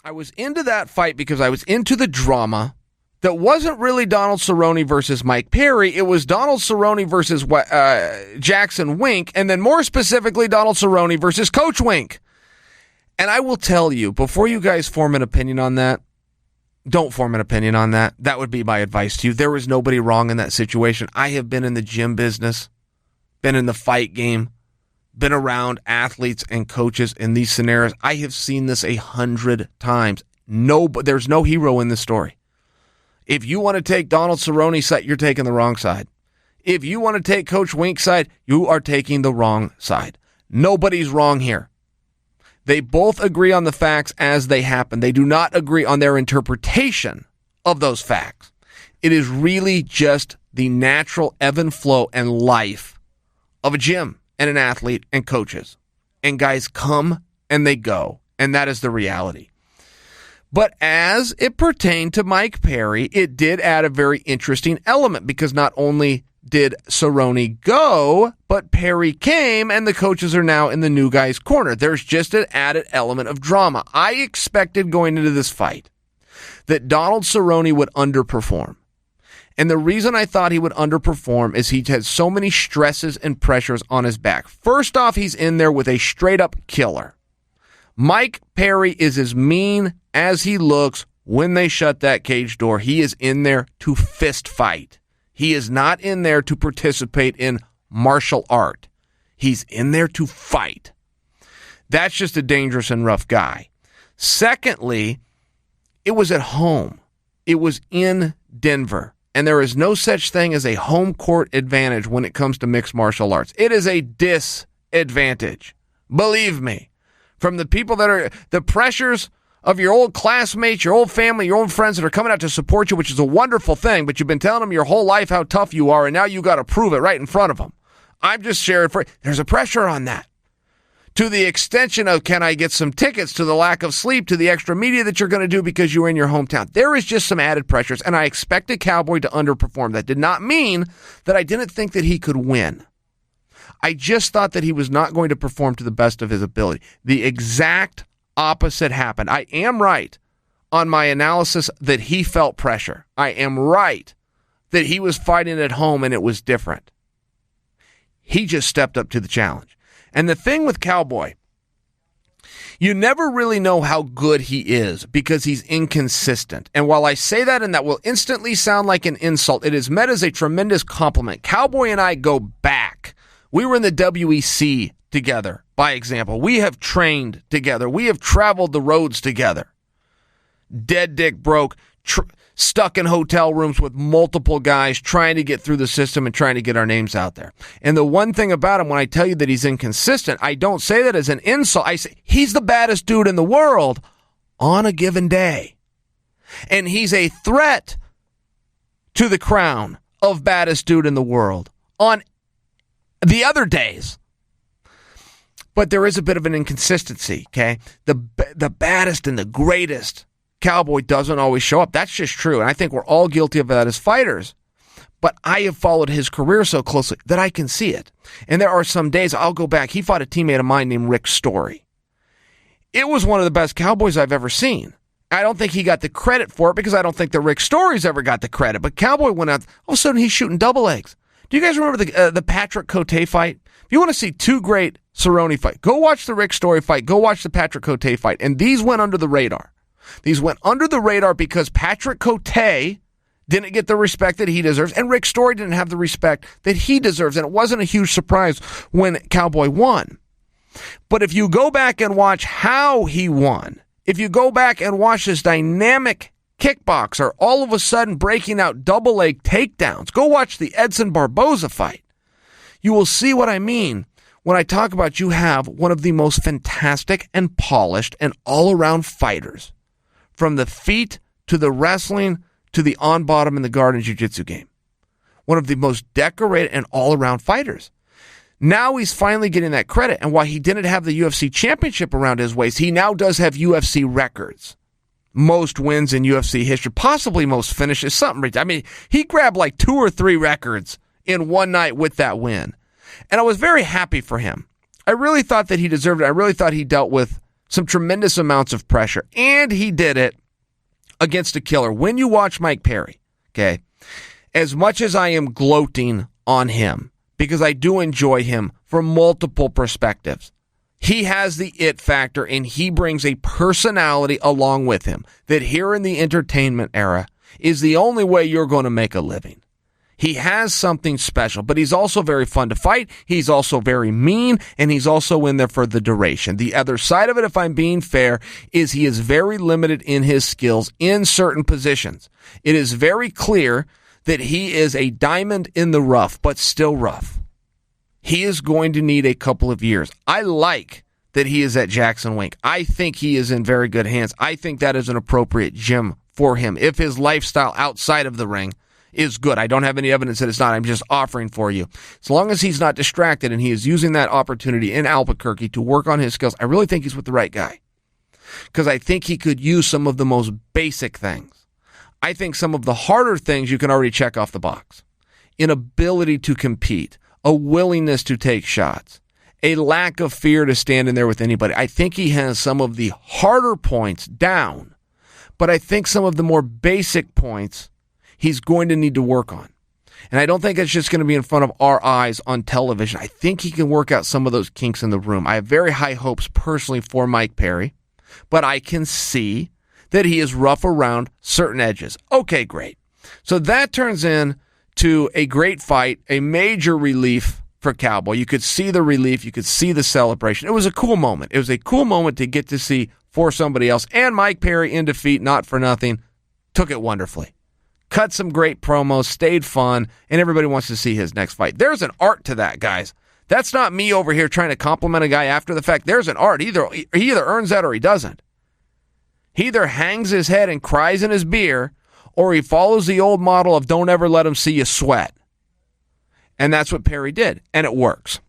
I was into that fight because I was into the drama that wasn't really Donald Cerrone versus Mike Perry. It was Donald Cerrone versus Jackson Wink, and then more specifically, Donald Cerrone versus Coach Wink. And I will tell you, before you guys form an opinion on that, don't form an opinion on that. That would be my advice to you. There was nobody wrong in that situation. I have been in the gym business, been in the fight game, been around athletes and coaches in these scenarios. I have seen this 100 times. There's no hero in this story. If you want to take Donald Cerrone's side, you're taking the wrong side. If you want to take Coach Wink's side, you are taking the wrong side. Nobody's wrong here. They both agree on the facts as they happen. They do not agree on their interpretation of those facts. It is really just the natural ebb and flow and life of a gym and an athlete and coaches. And guys come and they go. And that is the reality. But as it pertained to Mike Perry, it did add a very interesting element because not only did Cerrone go, but Perry came, and the coaches are now in the new guy's corner. There's just an added element of drama. I expected going into this fight that Donald Cerrone would underperform. And the reason I thought he would underperform is he had so many stresses and pressures on his back. First off, he's in there with a straight-up killer. Mike Perry is as mean as he looks when they shut that cage door. He is in there to fist fight. He is not in there to participate in martial art. He's in there to fight. That's just a dangerous and rough guy. Secondly, it was at home. It was in Denver. And there is no such thing as a home court advantage when it comes to mixed martial arts. It is a disadvantage. Believe me. From the people that are the pressures of your old classmates, your old family, your old friends that are coming out to support you, which is a wonderful thing, but you've been telling them your whole life how tough you are, and now you got to prove it right in front of them. I'm just sharing there's a pressure on that. To the extension of, can I get some tickets, to the lack of sleep, to the extra media that you're going to do because you're in your hometown. There is just some added pressures, and I expected Cowboy to underperform. That did not mean that I didn't think that he could win. I just thought that he was not going to perform to the best of his ability. The exact opposite happened. I am right on my analysis that he felt pressure. I am right that he was fighting at home and it was different. He just stepped up to the challenge. And the thing with Cowboy, you never really know how good he is because he's inconsistent. And while I say that and that will instantly sound like an insult, it is meant as a tremendous compliment. Cowboy and I go back. We were in the WEC together, by example. We have trained together. We have traveled the roads together. Dead dick broke, stuck in hotel rooms with multiple guys trying to get through the system and trying to get our names out there. And the one thing about him, when I tell you that he's inconsistent, I don't say that as an insult. I say he's the baddest dude in the world on a given day. And he's a threat to the crown of baddest dude in the world on the other days. But there is a bit of an inconsistency, okay? The baddest and the greatest Cowboy doesn't always show up. That's just true, and I think we're all guilty of that as fighters. But I have followed his career so closely that I can see it. And there are some days, I'll go back, he fought a teammate of mine named Rick Story. It was one of the best Cowboys I've ever seen. I don't think he got the credit for it because I don't think that Rick Story's ever got the credit. But Cowboy went out, all of a sudden he's shooting double legs. Do you guys remember the Patrick Cote fight? If you want to see two great Cerrone fights, go watch the Rick Story fight, go watch the Patrick Cote fight. And these went under the radar. These went under the radar because Patrick Cote didn't get the respect that he deserves, and Rick Story didn't have the respect that he deserves. And it wasn't a huge surprise when Cowboy won. But if you go back and watch how he won, if you go back and watch this dynamic kickboxer all of a sudden breaking out double leg takedowns, go watch the Edson Barboza fight. You will see what I mean when I talk about you have one of the most fantastic and polished and all-around fighters, from the feet to the wrestling to the on-bottom in the guard and jiu-jitsu game. One of the most decorated and all-around fighters. Now he's finally getting that credit, and while he didn't have the UFC championship around his waist, he now does have UFC records. Most wins in UFC history, possibly most finishes, something. I mean, he grabbed like 2 or 3 records in one night with that win. And I was very happy for him. I really thought that he deserved it. I really thought he dealt with some tremendous amounts of pressure, and he did it against a killer. When you watch Mike Perry, okay, as much as I am gloating on him, because I do enjoy him from multiple perspectives, he has the it factor, and he brings a personality along with him that here in the entertainment era is the only way you're going to make a living. He has something special, but he's also very fun to fight. He's also very mean, and he's also in there for the duration. The other side of it, if I'm being fair, is he is very limited in his skills in certain positions. It is very clear that he is a diamond in the rough, but still rough. He is going to need a couple of years. I like that he is at Jackson Wink. I think he is in very good hands. I think that is an appropriate gym for him if his lifestyle outside of the ring is good. I don't have any evidence that it's not. I'm just offering for you. As long as he's not distracted and he is using that opportunity in Albuquerque to work on his skills, I really think he's with the right guy. Because I think he could use some of the most basic things. I think some of the harder things you can already check off the box. An ability to compete, a willingness to take shots, a lack of fear to stand in there with anybody. I think he has some of the harder points down, but I think some of the more basic points he's going to need to work on. And I don't think it's just going to be in front of our eyes on television. I think he can work out some of those kinks in the room. I have very high hopes personally for Mike Perry, but I can see that he is rough around certain edges. Okay, great. So that turns into a great fight, a major relief for Cowboy. You could see the relief. You could see the celebration. It was a cool moment. It was a cool moment to get to see for somebody else. And Mike Perry in defeat, not for nothing, took it wonderfully. Cut some great promos, stayed fun, and everybody wants to see his next fight. There's an art to that, guys. That's not me over here trying to compliment a guy after the fact. There's an art. He either earns that or he doesn't. He either hangs his head and cries in his beer, or he follows the old model of don't ever let him see you sweat. And that's what Perry did, and it works.